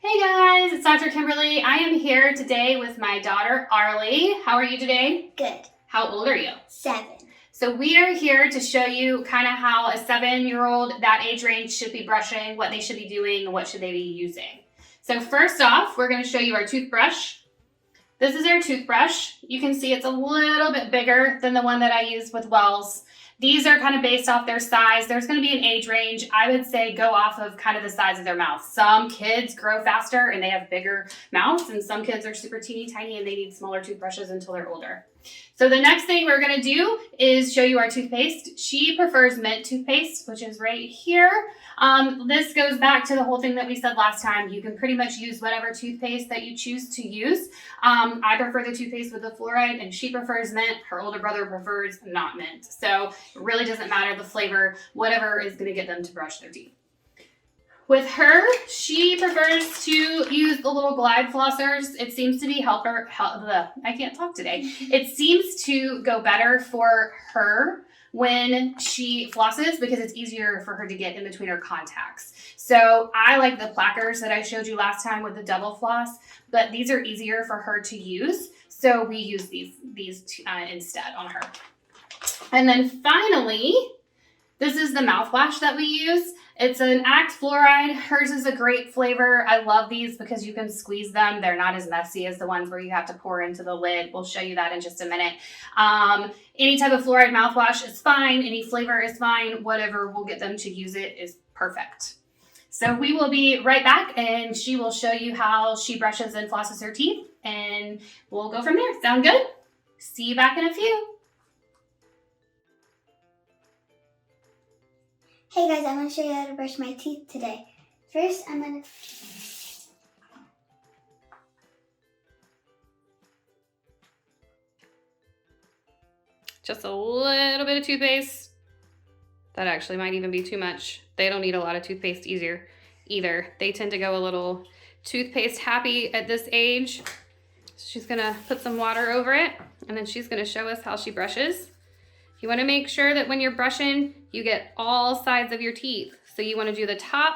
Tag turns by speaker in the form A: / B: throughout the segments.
A: Hey guys, it's Dr. Kimberly. I am here today with my daughter, Arlie. How are you today?
B: Good.
A: How old are you?
B: 7.
A: So we are here to show you kind of how a 7-year-old, that age range, should be brushing, what they should be doing, and what should they be using. So first off, we're going to show you our toothbrush. This is our toothbrush. You can see it's a little bit bigger than the one that I use with Wells. These are kind of based off their size. There's going to be an age range. I would say go off of kind of the size of their mouth. Some kids grow faster and they have bigger mouths, and some kids are super teeny tiny and they need smaller toothbrushes until they're older. So the next thing we're going to do is show you our toothpaste. She prefers mint toothpaste, which is right here. This goes back to the whole thing that we said last time. You can pretty much use whatever toothpaste that you choose to use. I prefer the toothpaste with the fluoride, and she prefers mint. Her older brother prefers not mint. So it really doesn't matter the flavor, whatever is going to get them to brush their teeth. With her, she prefers to use the little glide flossers. It seems to be I can't talk today. It seems to go better for her when she flosses because it's easier for her to get in between her contacts. So I like the plackers that I showed you last time with the double floss, but these are easier for her to use. So we use these instead on her. And then finally, this is the mouthwash that we use. It's an Act fluoride. Hers is a great flavor. I love these because you can squeeze them. They're not as messy as the ones where you have to pour into the lid. We'll show you that in just a minute. Any type of fluoride mouthwash is fine. Any flavor is fine. Whatever will get them to use it is perfect. So we will be right back and she will show you how she brushes and flosses her teeth and we'll go from there. Sound good? See you back in a few.
B: Hey guys, I'm going to show you how to brush my teeth today. First, I'm going to...
A: Just a little bit of toothpaste. That actually might even be too much. They don't need a lot of toothpaste either. They tend to go a little toothpaste happy at this age. She's going to put some water over it, and then she's going to show us how she brushes. You want to make sure that when you're brushing, you get all sides of your teeth. So you want to do the top,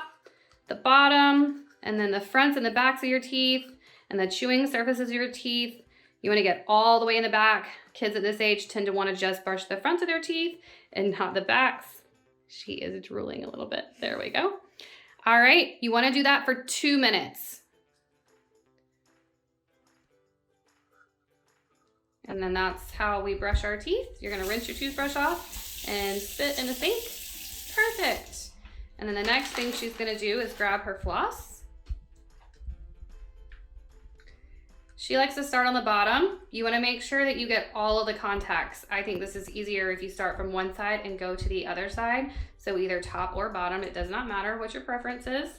A: the bottom, and then the fronts and the backs of your teeth, and the chewing surfaces of your teeth. You want to get all the way in the back. Kids at this age tend to want to just brush the fronts of their teeth and not the backs. She is drooling a little bit. There we go. All right, you want to do that for 2 minutes. And then that's how we brush our teeth. You're gonna rinse your toothbrush off and spit in the sink. Perfect. And then the next thing she's gonna do is grab her floss. She likes to start on the bottom. You wanna make sure that you get all of the contacts. I think this is easier if you start from one side and go to the other side. So either top or bottom, it does not matter what your preference is.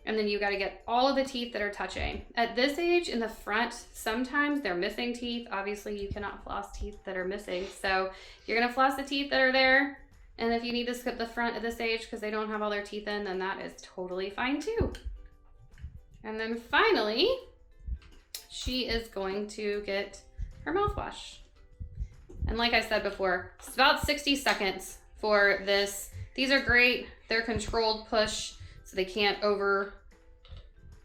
A: And then you got to get all of the teeth that are touching. At this age, in the front, sometimes they're missing teeth. Obviously, you cannot floss teeth that are missing. So you're going to floss the teeth that are there. And if you need to skip the front at this age because they don't have all their teeth in, then that is totally fine too. And then finally, she is going to get her mouthwash. And like I said before, it's about 60 seconds for this. These are great. They're controlled push, so they can't over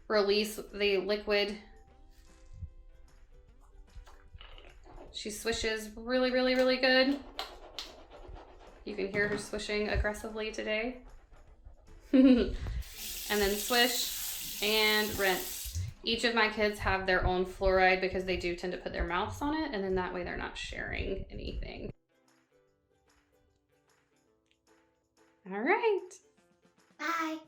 A: release the liquid. She swishes really, really, really good. You can hear her swishing aggressively today. And then swish and rinse. Each of my kids have their own fluoride because they do tend to put their mouths on it, and then that way they're not sharing anything. All right.
B: Bye.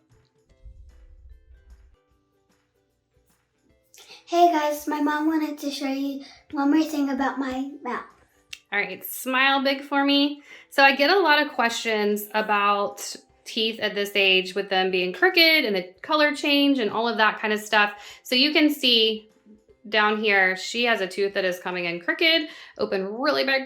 B: Hey guys, my mom wanted to show you one more thing about my mouth.
A: All right, smile big for me. So I get a lot of questions about teeth at this age with them being crooked and the color change and all of that kind of stuff. So you can see down here, she has a tooth that is coming in crooked, open really big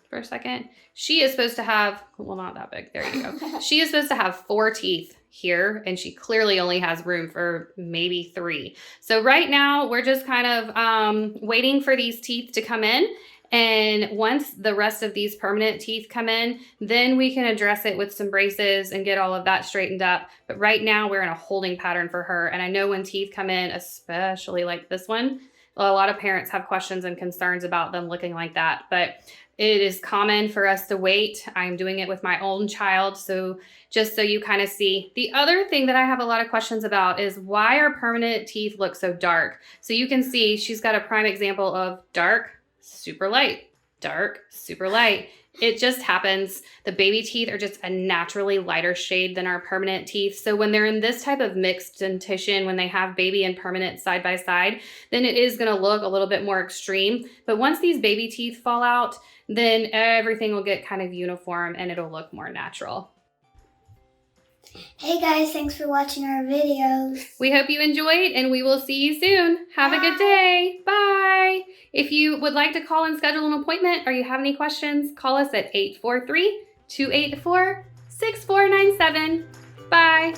A: for a second. She is supposed to have, well, not that big. There you go. She is supposed to have 4 teeth here, and she clearly only has room for maybe 3. So right now we're just kind of waiting for these teeth to come in, And once the rest of these permanent teeth come in, then we can address it with some braces and get all of that straightened up. But right now we're in a holding pattern for her. And I know when teeth come in, especially like this one, a lot of parents have questions and concerns about them looking like that. But it is common for us to wait. I'm doing it with my own child. So just so you kind of see. The other thing that I have a lot of questions about is why our permanent teeth look so dark. So you can see she's got a prime example of dark, super light, dark, super light. It just happens. The baby teeth are just a naturally lighter shade than our permanent teeth. So when they're in this type of mixed dentition, when they have baby and permanent side by side, then it is going to look a little bit more extreme. But once these baby teeth fall out, then everything will get kind of uniform and it'll look more natural.
B: Hey guys, thanks for watching our videos.
A: We hope you enjoyed and we will see you soon. Have a good day. Bye. If you would like to call and schedule an appointment or you have any questions, call us at 843-284-6497. Bye.